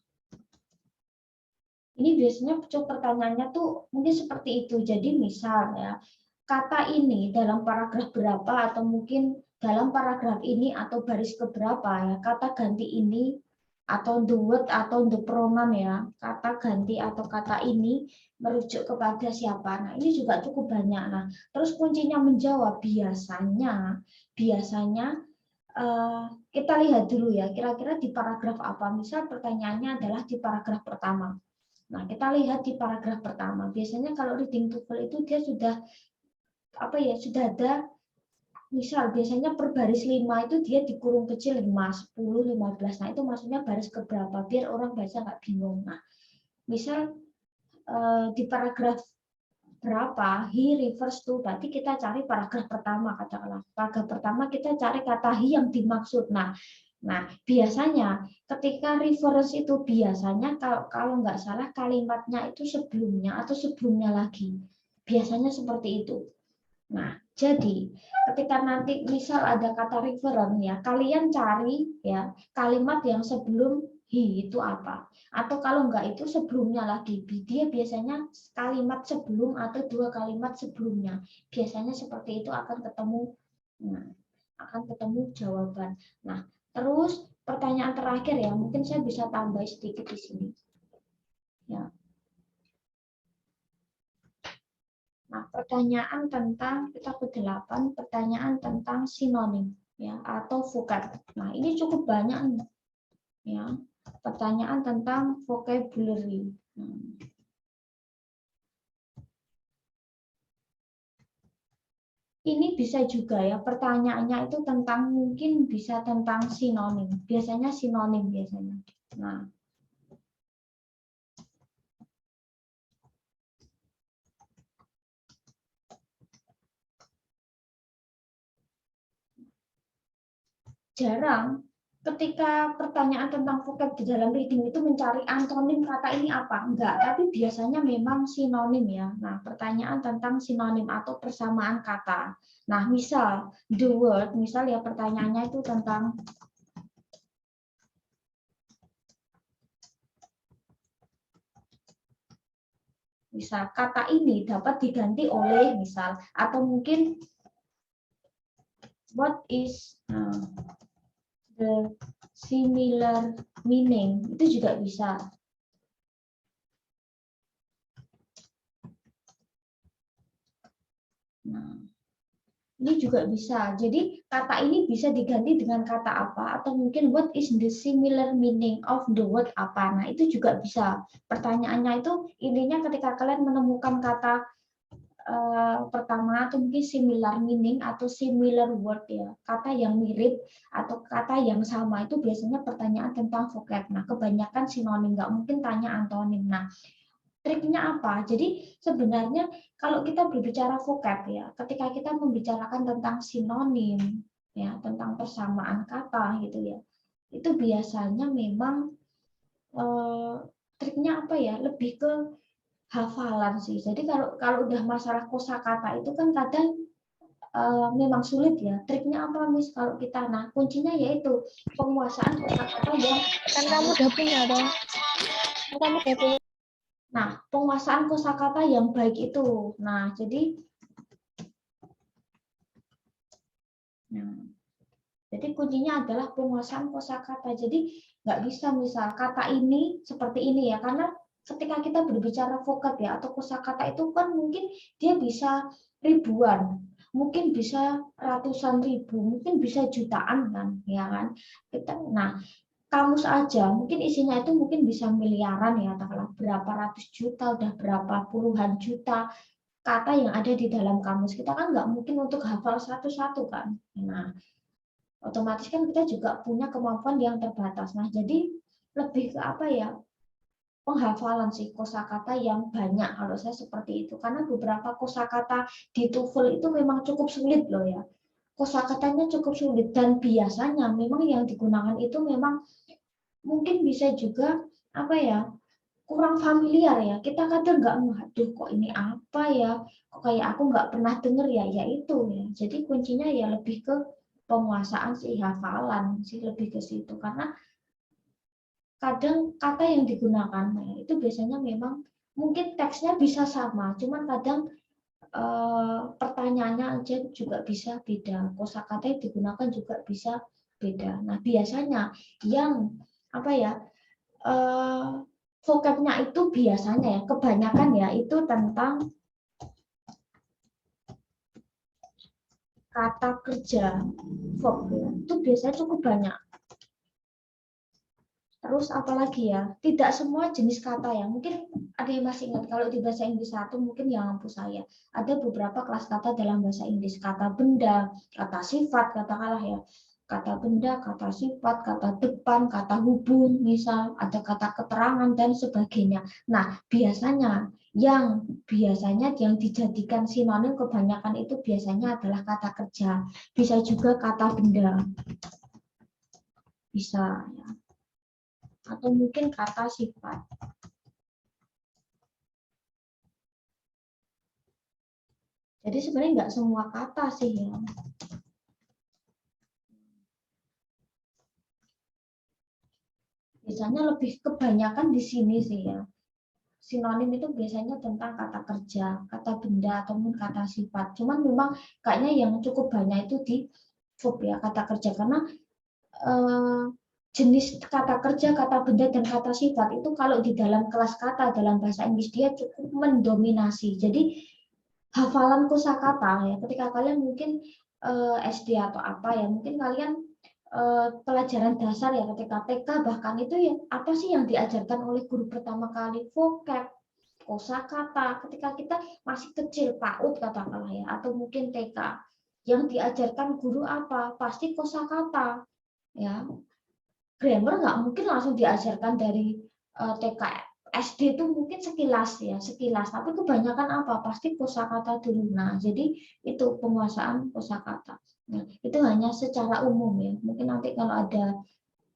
ini biasanya pertanyaannya tuh mungkin seperti itu. Jadi misal ya, kata ini dalam paragraf berapa atau mungkin dalam paragraf ini atau baris keberapa ya, kata ganti ini atau the word atau the pronoun ya, kata ganti atau kata ini merujuk kepada siapa. Nah, ini juga cukup banyak. Nah, terus kuncinya menjawab biasanya kita lihat dulu ya, kira-kira di paragraf apa. Misal pertanyaannya adalah di paragraf pertama. Nah, kita lihat di paragraf pertama. Biasanya kalau reading TOEFL itu dia sudah sudah ada, misal biasanya per baris 5 itu dia dikurung kecil 5, 10, 15. Nah, itu maksudnya baris keberapa biar orang baca nggak bingung. Nah, misal di paragraf berapa he refers to, berarti kita cari paragraf pertama, katakanlah. Paragraf pertama kita cari kata he yang dimaksud. Nah, biasanya ketika reference itu biasanya kalau nggak salah kalimatnya itu sebelumnya atau sebelumnya lagi. Biasanya seperti itu. Nah, jadi ketika nanti misal ada kata reference ya, kalian cari ya kalimat yang sebelum he itu apa. Atau kalau enggak itu sebelumnya lagi. Dia biasanya kalimat sebelum atau dua kalimat sebelumnya. Biasanya seperti itu akan ketemu. Nah, akan ketemu jawaban. Nah, terus pertanyaan terakhir ya, mungkin saya bisa tambah sedikit di sini. Ya. Nah, pertanyaan tentang kita ke-8, pertanyaan tentang sinonim ya atau vocab. Nah, ini cukup banyak nih. Ya. Pertanyaan tentang vocabulary. Ini bisa juga ya, pertanyaannya itu tentang mungkin bisa tentang sinonim. Biasanya sinonim biasanya. Nah, jarang ketika pertanyaan tentang vocab di dalam reading itu mencari antonim kata ini apa. Enggak, tapi biasanya memang sinonim ya. Nah, pertanyaan tentang sinonim atau persamaan kata. Nah, misal the word, misal ya pertanyaannya itu tentang misal kata ini dapat diganti oleh misal, atau mungkin what is the similar meaning, itu juga bisa. Nah, Ini juga bisa. Jadi kata ini bisa diganti dengan kata apa, atau mungkin what is the similar meaning of the word apa. Nah, itu juga bisa. Pertanyaannya itu intinya ketika kalian menemukan kata pertama atau mungkin similar meaning atau similar word ya, kata yang mirip atau kata yang sama, itu biasanya pertanyaan tentang vocab. Nah, kebanyakan sinonim, nggak mungkin tanya antonim. Nah, triknya apa? Jadi sebenarnya kalau kita berbicara vocab ya, ketika kita membicarakan tentang sinonim ya, tentang persamaan kata gitu ya, itu biasanya memang triknya apa ya? Lebih ke hafalan sih. Jadi kalau udah masalah kosakata itu kan kadang memang sulit ya. Triknya apa, Miss? Kalau kita, nah kuncinya yaitu penguasaan kosakata yang Kan kamu udah punya dong. Kan kamu udah punya. Nah, penguasaan kosakata yang baik itu. Nah, jadi kuncinya adalah penguasaan kosakata. Jadi nggak bisa misal kata ini seperti ini ya, karena ketika kita berbicara vocab ya atau kosakata itu kan mungkin dia bisa ribuan, mungkin bisa ratusan ribu, mungkin bisa jutaan kan, ya kan? Nah, kamus aja mungkin isinya itu mungkin bisa miliaran ya, katakanlah berapa ratus juta, udah berapa puluhan juta kata yang ada di dalam kamus. Kita kan nggak mungkin untuk hafal satu-satu kan. Nah, otomatis kan kita juga punya kemampuan yang terbatas. Nah, jadi lebih ke apa ya? Penghafalan sih kosakata yang banyak kalau saya seperti itu. Karena beberapa kosakata di TOEFL itu memang cukup sulit loh ya. Kosakatanya cukup sulit dan biasanya memang yang digunakan itu memang mungkin bisa juga apa ya? Kurang familiar ya, kita kadang nggak aduh kok ini apa ya, kok kayak aku nggak pernah denger ya, ya itu ya. Jadi kuncinya ya lebih ke penguasaan sih, hafalan sih, lebih ke situ. Karena kadang kata yang digunakan nah, itu biasanya memang mungkin teksnya bisa sama, cuman kadang pertanyaannya aja juga bisa beda, kosakata yang digunakan juga bisa beda. Nah, biasanya yang apa ya, vocabnya itu biasanya ya, kebanyakan ya itu tentang kata kerja, verb ya. Itu biasanya cukup banyak. Terus apalagi ya, tidak semua jenis kata ya. Mungkin ada yang masih ingat kalau di bahasa Inggris 1 mungkin yang mampu saya. Ada beberapa kelas kata dalam bahasa Inggris, kata benda, kata sifat, katakanlah ya. Kata benda, kata sifat, kata depan, kata hubung, misal ada kata keterangan dan sebagainya. Nah, biasanya yang dijadikan sinonim kebanyakan itu biasanya adalah kata kerja. Bisa juga kata benda. Bisa ya. Atau mungkin kata sifat. Jadi sebenarnya nggak semua kata sih ya. Biasanya lebih kebanyakan di sini sih ya. Sinonim itu biasanya tentang kata kerja, kata benda, ataupun kata sifat. Cuman memang kayaknya yang cukup banyak itu di verb ya, kata kerja. Karena jenis kata kerja, kata benda, dan kata sifat itu kalau di dalam kelas kata dalam bahasa Inggris dia cukup mendominasi. Jadi hafalan kosakata ya, ketika kalian mungkin SD atau apa ya, mungkin kalian pelajaran dasar ya ketika TK bahkan itu ya apa sih yang diajarkan oleh guru pertama kali, vocab, kosakata. Ketika kita masih kecil PAUD katakanlah ya, atau mungkin TK, yang diajarkan guru apa, pasti kosakata ya. Grammar nggak mungkin langsung diajarkan dari TK, SD itu mungkin sekilas ya, sekilas, tapi kebanyakan apa, pasti kosakata dulu. Nah, jadi itu penguasaan kosakata. Nah, itu hanya secara umum ya. Mungkin nanti kalau ada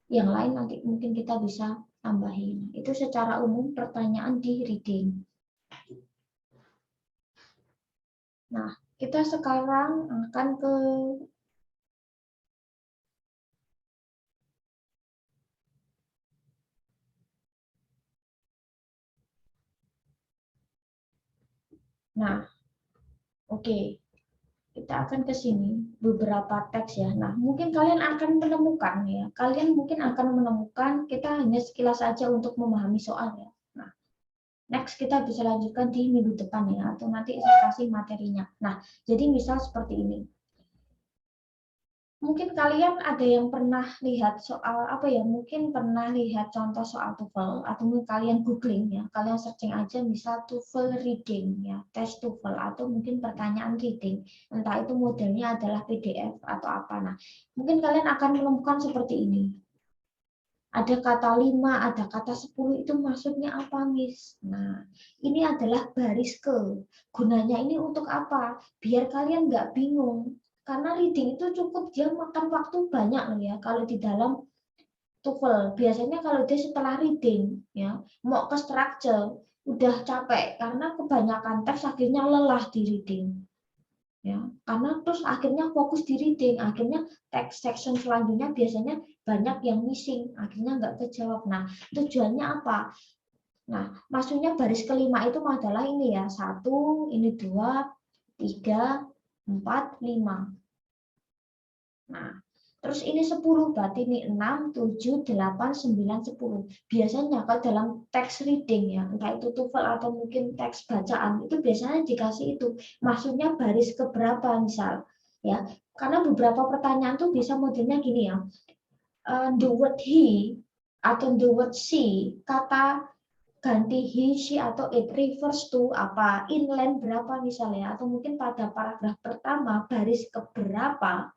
yang lain nanti mungkin kita bisa tambahin. Itu secara umum pertanyaan di reading. Nah, kita sekarang akan ke oke. Kita akan ke sini beberapa teks ya. Nah, mungkin kalian akan menemukan ya. Kalian mungkin akan menemukan, kita hanya sekilas saja untuk memahami soalnya. Nah, next kita bisa lanjutkan di minggu depan ya, atau nanti saya kasih materinya. Nah, jadi misal seperti ini. Mungkin kalian ada yang pernah lihat soal apa ya? Mungkin pernah lihat contoh soal TOEFL atau mungkin kalian googling ya. Kalian searching aja misal TOEFL reading ya, tes TOEFL atau mungkin pertanyaan reading. Entah itu modelnya adalah PDF atau apa. Nah, mungkin kalian akan menemukan seperti ini. Ada kata 5, ada kata 10 itu maksudnya apa, Miss? Nah, ini adalah baris ke. Gunanya ini untuk apa? Biar kalian nggak bingung. Karena reading itu cukup dia makan waktu banyak loh ya kalau di dalam TOEFL. Biasanya kalau dia setelah reading ya, mau ke structure udah capek karena kebanyakan teks akhirnya lelah di reading. Ya, karena terus akhirnya fokus di reading, akhirnya text section selanjutnya biasanya banyak yang missing, akhirnya nggak kejawab. Nah, tujuannya apa? Nah, maksudnya baris kelima itu adalah ini ya, 1, ini 2, 3, 4, 5. Nah, terus ini 10, berarti ini 6, 7, 8, 9, 10. Biasanya kalau dalam teks reading ya, entah itu TOEFL atau mungkin teks bacaan, itu biasanya dikasih itu. Maksudnya baris keberapa misal. Ya, karena beberapa pertanyaan tuh bisa modelnya gini ya. The word he atau the word she, kata ganti he, she, atau it refers to apa, inline berapa misalnya, atau mungkin pada paragraf pertama baris keberapa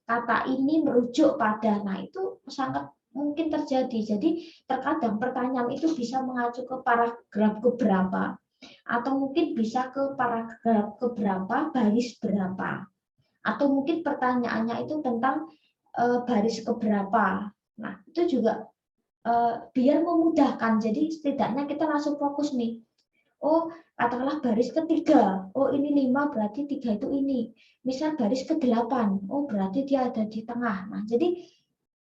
kata ini merujuk pada, nah itu sangat mungkin terjadi. Jadi terkadang pertanyaan itu bisa mengacu ke paragraf keberapa, atau mungkin bisa ke paragraf keberapa, baris berapa, atau mungkin pertanyaannya itu tentang baris keberapa. Nah itu juga biar memudahkan. Jadi setidaknya kita langsung fokus nih. Oh, katakanlah baris ketiga. Oh, ini 5 berarti 3 itu ini. Misal baris ke-8. Oh, berarti dia ada di tengah. Nah, jadi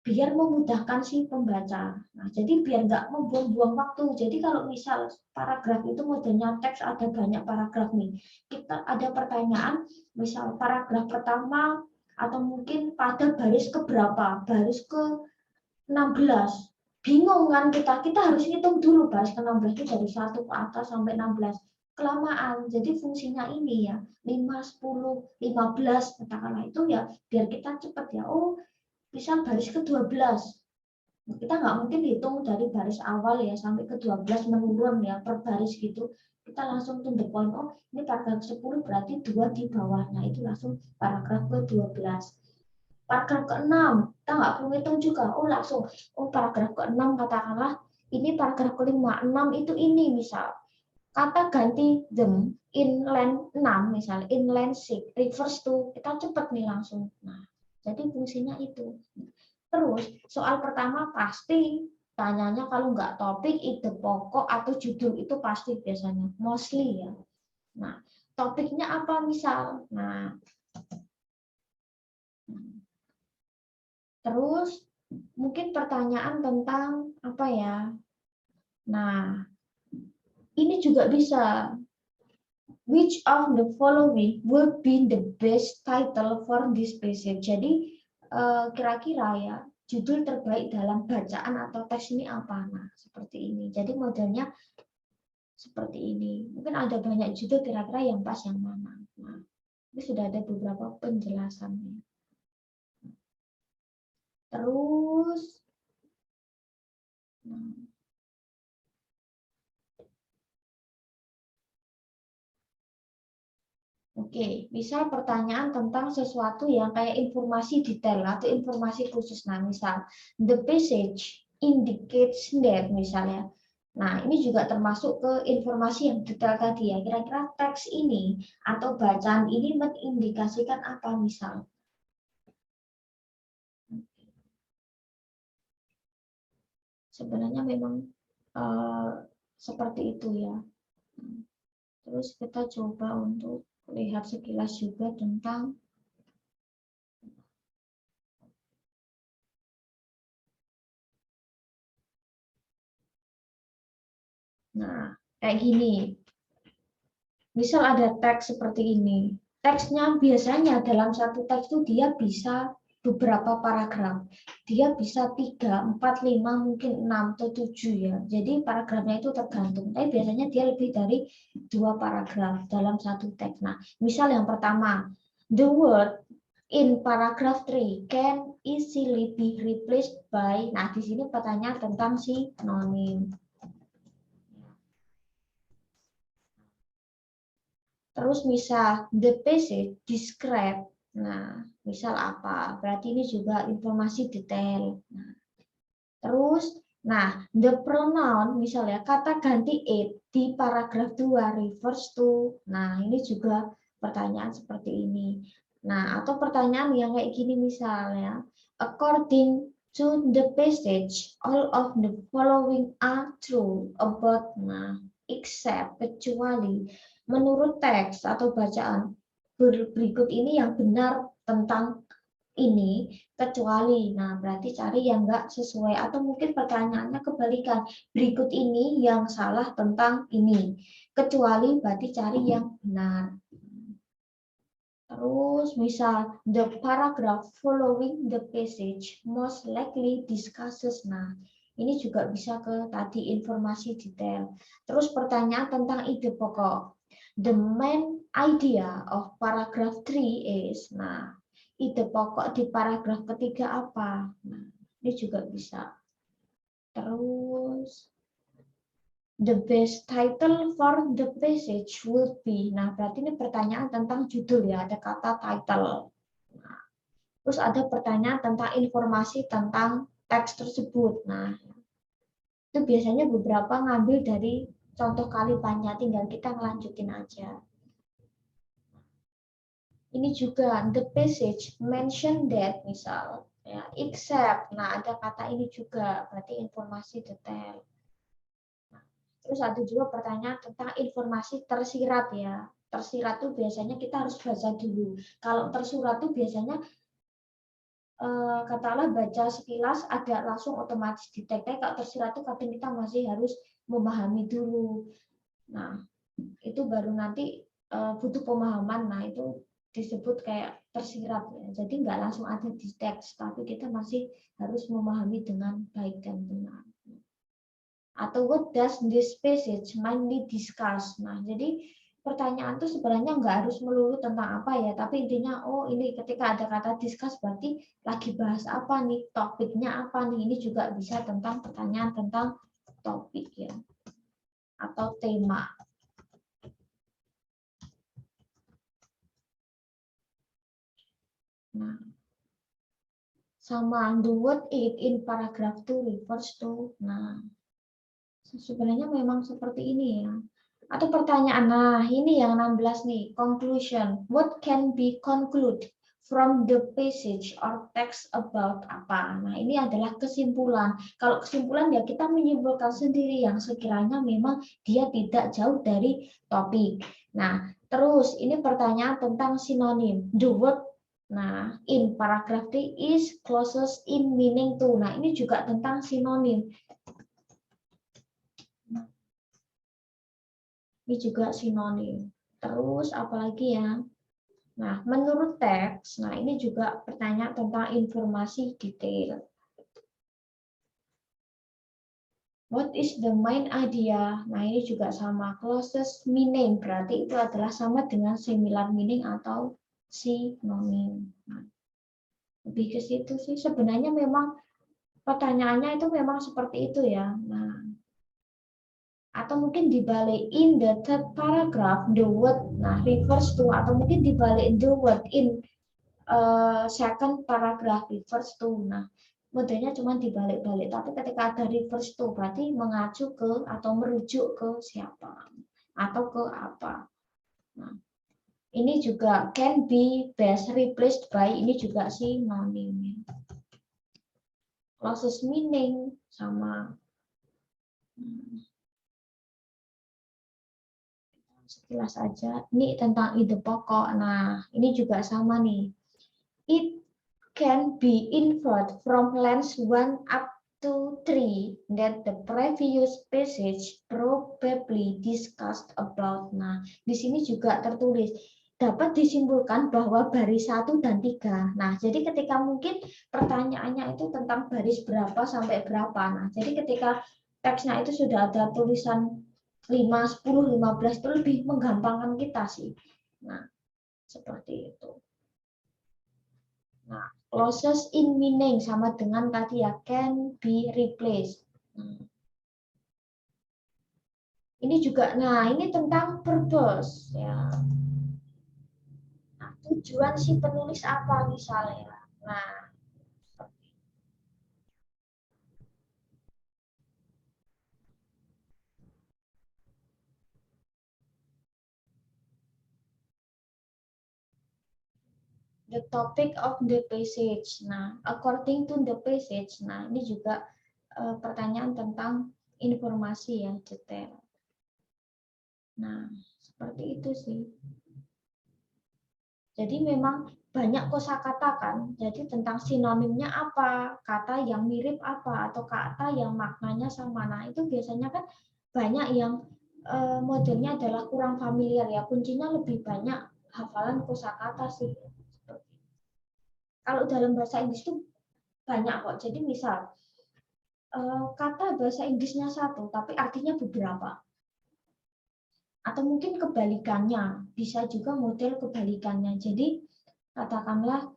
biar memudahkan si pembaca. Nah, jadi biar nggak membuang-buang waktu. Jadi kalau misal paragraf itu modelnya teks ada banyak paragraf nih. Kita ada pertanyaan, misal paragraf pertama atau mungkin pada baris keberapa? Baris ke-16. Bingung kan kita harus hitung dulu baris ke-16 itu dari 1 ke atas sampai 16. Kelamaan, jadi fungsinya ini ya 5, 10, 15 katakanlah itu ya biar kita cepat ya. Oh, bisa baris ke-12. Kita nggak mungkin hitung dari baris awal ya sampai ke-12 menurun ya per baris gitu. Kita langsung to the point. Oh, ini paragraf 10 berarti 2 di bawah. Nah, itu langsung paragraf ke-12. Paragraf ke-6, kita nggak perlu hitung juga. Oh, langsung. Oh, paragraf ke-6 katakanlah ini paragraf ke-5. 6 itu ini misal. Kata ganti them, inline 6 misalnya, inline 6, refers to, kita cepat nih langsung. Nah, jadi fungsinya itu. Terus, soal pertama pasti tanyanya kalau nggak topik, ide pokok, atau judul itu pasti biasanya. Mostly ya. Nah, topiknya apa misal? Nah, terus mungkin pertanyaan tentang apa ya? Nah, ini juga bisa. Which of the following would be the best title for this passage? Jadi kira-kira ya judul terbaik dalam bacaan atau teks ini apa? Nah, seperti ini. Jadi modelnya seperti ini. Mungkin ada banyak judul kira-kira yang pas yang mana. Nah, ini sudah ada beberapa penjelasannya. Terus, oke, misal pertanyaan tentang sesuatu yang kayak informasi detail atau informasi khusus. Nah, misal the passage indicates that misalnya. Nah, ini juga termasuk ke informasi yang detail tadi ya. Kira-kira teks ini atau bacaan ini mengindikasikan apa misal? Sebenarnya memang seperti itu ya. Terus kita coba untuk lihat sekilas juga tentang nah, kayak gini. Misal ada teks seperti ini. Teksnya biasanya dalam satu teks itu dia bisa beberapa paragraf. Dia bisa 3, 4, 5, mungkin 6 atau 7 ya. Jadi paragrafnya itu tergantung. Tapi biasanya dia lebih dari 2 paragraf dalam satu teks. Nah, misal yang pertama, the word in paragraph 3 can easily be replaced by. Nah, di sini pertanyaan tentang sinonim. Terus misal the passage describe. Nah, misal apa? Berarti ini juga informasi detail. Nah, terus, the pronoun misalnya kata ganti it di paragraf 2 refers to. Nah, ini juga pertanyaan seperti ini. Nah, atau pertanyaan yang kayak gini misalnya, according to the passage, all of the following are true about, except, kecuali, menurut teks atau bacaan berikut ini yang benar tentang ini, kecuali. Nah, berarti cari yang enggak sesuai, atau mungkin pertanyaannya kebalikan. Berikut ini yang salah tentang ini. Kecuali berarti cari yang benar. Terus misal the paragraph following the passage most likely discusses. Nah, ini juga bisa ke tadi informasi detail. Terus pertanyaan tentang ide pokok. The main idea of paragraph 3 is. Nah, ide pokok di paragraf ketiga apa? Nah, ini juga bisa. Terus the best title for the passage would be. Nah, berarti ini pertanyaan tentang judul ya, ada kata title. Nah, terus ada pertanyaan tentang informasi tentang teks tersebut. Nah, itu biasanya beberapa ngambil dari contoh kalimatnya, tinggal kita ngelanjutin aja. Ini juga the passage mention that, misal ya, except. Nah, ada kata ini juga, berarti informasi detail. Terus ada juga pertanyaan tentang informasi tersirat ya. Tersirat tuh biasanya kita harus baca dulu. Kalau tersurat tuh biasanya katakanlah baca sekilas ada langsung otomatis ditek. Kalau tersirat tuh kadang kita masih harus memahami dulu. Nah, itu baru nanti butuh pemahaman. Nah, itu disebut kayak tersirat ya. Jadi nggak langsung ada di teks, tapi kita masih harus memahami dengan baik dan benar. Atau what does this passage mainly discuss? Nah, jadi pertanyaan itu sebenarnya nggak harus melulu tentang apa ya, tapi intinya, oh ini ketika ada kata discuss berarti lagi bahas apa nih, topiknya apa nih. Ini juga bisa tentang pertanyaan tentang topik ya, atau tema. Nah, sama the word it in paragraph 2 refers to. Nah, sebenarnya memang seperti ini ya. Atau pertanyaan, nah ini yang 16 nih, conclusion. What can be conclude from the passage or text about apa? Nah, ini adalah kesimpulan. Kalau kesimpulan ya kita menyimpulkan sendiri yang sekiranya memang dia tidak jauh dari topik. Nah, terus ini pertanyaan tentang sinonim. The word, nah, in paragraph 3 is closest in meaning to. Nah, ini juga tentang sinonim. Ini juga sinonim. Terus apalagi ya? Nah, menurut teks, nah ini juga pertanyaan tentang informasi detail. What is the main idea? Nah, ini juga sama, closest meaning, berarti itu adalah sama dengan similar meaning atau sinonim. Nah, lebih ke situ sih. Sebenarnya memang pertanyaannya itu memang seperti itu ya. Nah, atau mungkin dibalik in the third paragraph the word, nah refers to, atau mungkin dibalik the word in second paragraph refers to. Nah, modelnya cuma dibalik-balik, tapi ketika ada refers to berarti mengacu ke atau merujuk ke siapa atau ke apa. Nah, ini juga can be best replaced by, ini juga sinonim. Closest meaning sama. Sekilas aja, ini tentang ide pokok. Nah, ini juga sama nih. It can be inferred from lines 1 up to 3 that the previous passage probably discussed about. Nah, di sini juga tertulis dapat disimpulkan bahwa baris 1 dan 3. Nah, jadi ketika mungkin pertanyaannya itu tentang baris berapa sampai berapa. Nah, jadi ketika teksnya itu sudah ada tulisan 5, 10, 15 itu lebih menggampangkan kita sih. Nah, seperti itu. Nah, clauses in meaning sama dengan tadi ya, can be replaced. Ini juga, nah ini tentang purpose ya. Nah, tujuan si penulis apa misalnya. Nah, the topic of the passage. Nah, according to the passage. Nah, ini juga pertanyaan tentang informasi ya, detail. Nah, seperti itu sih. Jadi memang banyak kosakata kan. Jadi tentang sinonimnya apa, kata yang mirip apa, atau kata yang maknanya sama. Nah, itu biasanya kan banyak yang modelnya adalah kurang familiar ya. Kuncinya lebih banyak hafalan kosakata sih. Kalau dalam bahasa Inggris itu banyak kok. Jadi misal kata bahasa Inggrisnya satu, tapi artinya beberapa. Atau mungkin kebalikannya, bisa juga model kebalikannya. Jadi katakanlah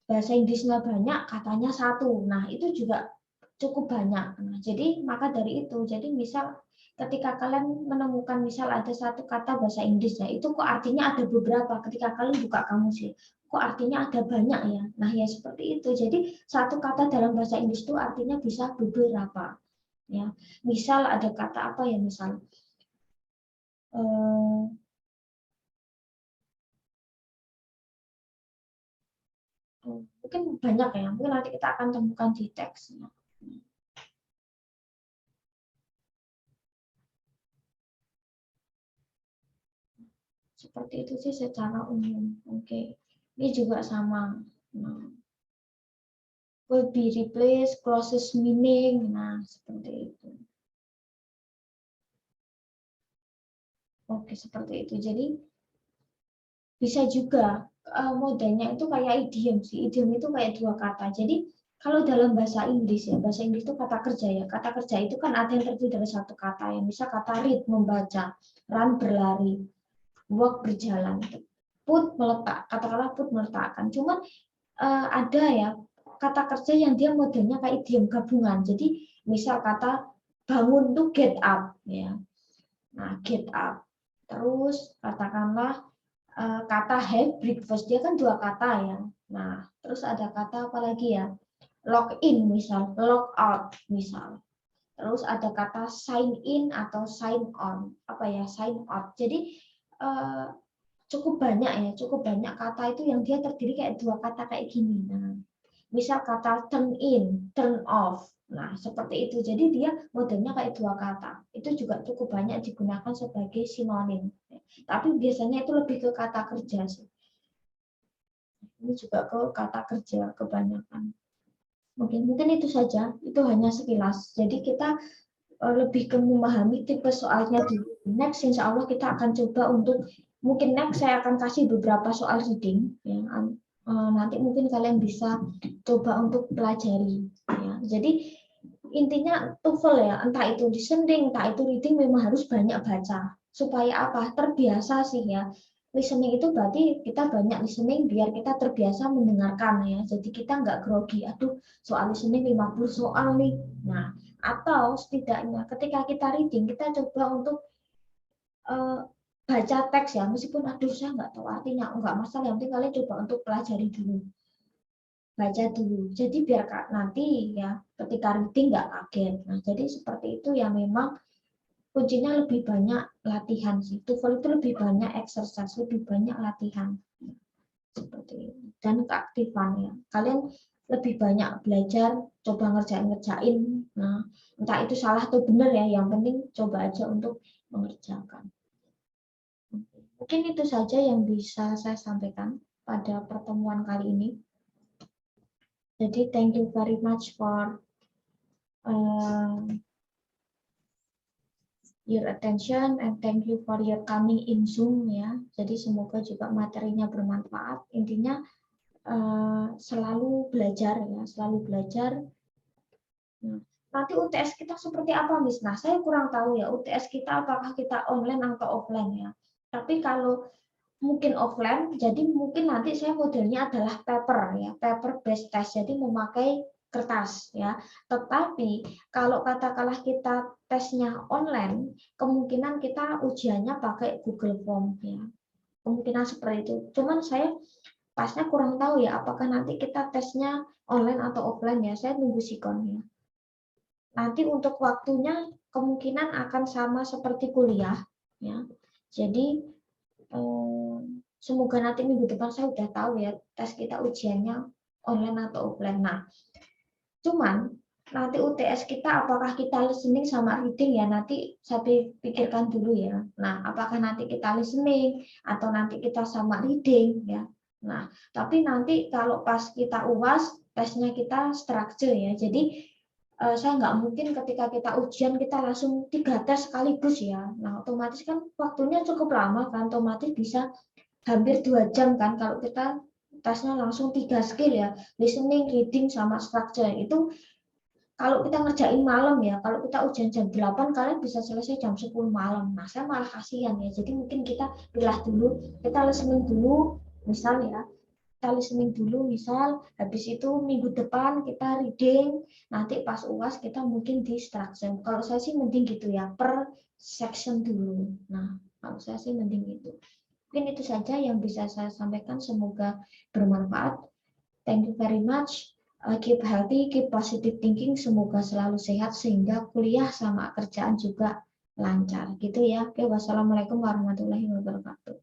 bahasa Inggrisnya banyak, katanya satu. Nah, itu juga cukup banyak. Nah, jadi maka dari itu, jadi misal ketika kalian menemukan misal ada satu kata bahasa Inggris ya, itu kok artinya ada beberapa. Ketika kalian buka kamus ya, kok artinya ada banyak ya. Nah, ya seperti itu. Jadi satu kata dalam bahasa Inggris itu artinya bisa beberapa. Ya, misal ada kata apa ya, misal mungkin banyak ya, mungkin nanti kita akan temukan di teksnya. Seperti itu sih secara umum. Oke, ini juga sama. Nah, will be replaced, closest meaning. Nah, seperti itu. Oke, seperti itu. Jadi bisa juga modelnya itu kayak idiom sih. Idiom itu kayak dua kata. Jadi kalau dalam bahasa Inggris ya, bahasa Inggris itu kata kerja ya. Kata kerja itu kan ada yang terdiri dari satu kata ya. Misal kata read membaca, run berlari, walk berjalan, put meletak. Katakanlah put meletakkan. Cuman ada ya kata kerja yang dia modelnya kayak idiom gabungan. Jadi misal kata bangun tuh get up ya. Nah, get up. Terus katakanlah kata have breakfast, dia kan dua kata ya. Nah, terus ada kata apa lagi ya? Log in misal, log out misal. Terus ada kata sign in atau sign on, apa ya, sign out. Jadi cukup banyak ya, cukup banyak kata itu yang dia terdiri kayak dua kata kayak gini. Nah, misal kata turn in, turn off. Nah, seperti itu. Jadi dia modelnya kayak dua kata. Itu juga cukup banyak digunakan sebagai sinonim. Tapi biasanya itu lebih ke kata kerja sih. Ini juga ke kata kerja kebanyakan. Mungkin itu saja. Itu hanya sekilas. Jadi kita lebih ke memahami tipe soalnya dulu. Next, insya Allah kita akan coba untuk mungkin next saya akan kasih beberapa soal reading. Ya, nanti mungkin kalian bisa coba untuk pelajari. Ya. Jadi intinya TOEFL ya, entah itu listening, entah itu reading, memang harus banyak baca. Supaya apa? Terbiasa sih ya. Listening itu berarti kita banyak listening biar kita terbiasa mendengarkan ya. Jadi kita nggak grogi. Aduh, soal listening 50 soal nih. Nah, atau setidaknya ketika kita reading, kita coba untuk baca teks ya. Meskipun aduh saya nggak tahu artinya, nggak masalah. Yang penting kalian coba untuk pelajari dulu. Baca dulu. Jadi biar nanti ya ketika reading nggak kaget. Nah, jadi seperti itu ya, memang kuncinya lebih banyak latihan sih. TOEFL itu lebih banyak exercise, lebih banyak latihan. Seperti itu. Dan keaktifan ya. Kalian lebih banyak belajar, coba ngerjain. Nah, entah itu salah atau benar ya, yang penting coba aja untuk mengerjakan. Mungkin itu saja yang bisa saya sampaikan pada pertemuan kali ini. Jadi thank you very much for your attention and thank you for your coming in Zoom ya. Jadi semoga juga materinya bermanfaat. Intinya selalu belajar ya, selalu belajar. Nah, nanti UTS kita seperti apa, Miss? Nah, saya kurang tahu ya UTS kita apakah kita online atau offline ya. Tapi kalau mungkin offline, jadi mungkin nanti saya modelnya adalah paper ya, paper based test, jadi memakai kertas ya. Tetapi kalau katakanlah kita tesnya online, kemungkinan kita ujiannya pakai Google Form ya. Kemungkinan seperti itu. Cuman saya pasnya kurang tahu ya, apakah nanti kita tesnya online atau offline ya. Saya tunggu sikonnya. Nanti untuk waktunya kemungkinan akan sama seperti kuliah ya. Jadi semoga nanti minggu depan saya udah tahu ya tes kita ujiannya online atau offline. Nah, cuman nanti UTS kita apakah kita listening sama reading ya, nanti saya pikirkan dulu ya. Nah, apakah nanti kita listening atau nanti kita sama reading ya. Nah, tapi nanti kalau pas kita UAS tesnya kita structure ya. Jadi saya nggak mungkin ketika kita ujian kita langsung 3 tes sekaligus ya. Nah, otomatis kan waktunya cukup lama kan, otomatis bisa hampir 2 jam kan kalau kita tesnya langsung 3 skill ya, listening, reading, sama structure. Itu kalau kita ngerjain malam ya, kalau kita ujian jam 8 kalian bisa selesai jam 10 malam. Nah, saya malah kasihan ya. Jadi mungkin kita pilah dulu, kita listening dulu, misal ya, kita listening dulu misal, habis itu minggu depan kita reading, nanti pas UAS kita mungkin di structure. Kalau saya sih mending gitu ya, per section dulu. Nah, kalau saya sih mending gitu. Mungkin itu saja yang bisa saya sampaikan, semoga bermanfaat. Thank you very much. Keep healthy, keep positive thinking, semoga selalu sehat sehingga kuliah sama kerjaan juga lancar gitu ya. Oke, wassalamualaikum warahmatullahi wabarakatuh.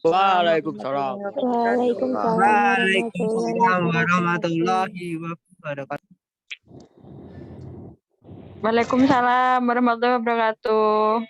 Waalaikumsalam. Waalaikumsalam warahmatullahi Waalaikumsalam wabarakatuh. warahmatullahi wabarakatuh. Waalaikumsalam warahmatullahi wabarakatuh.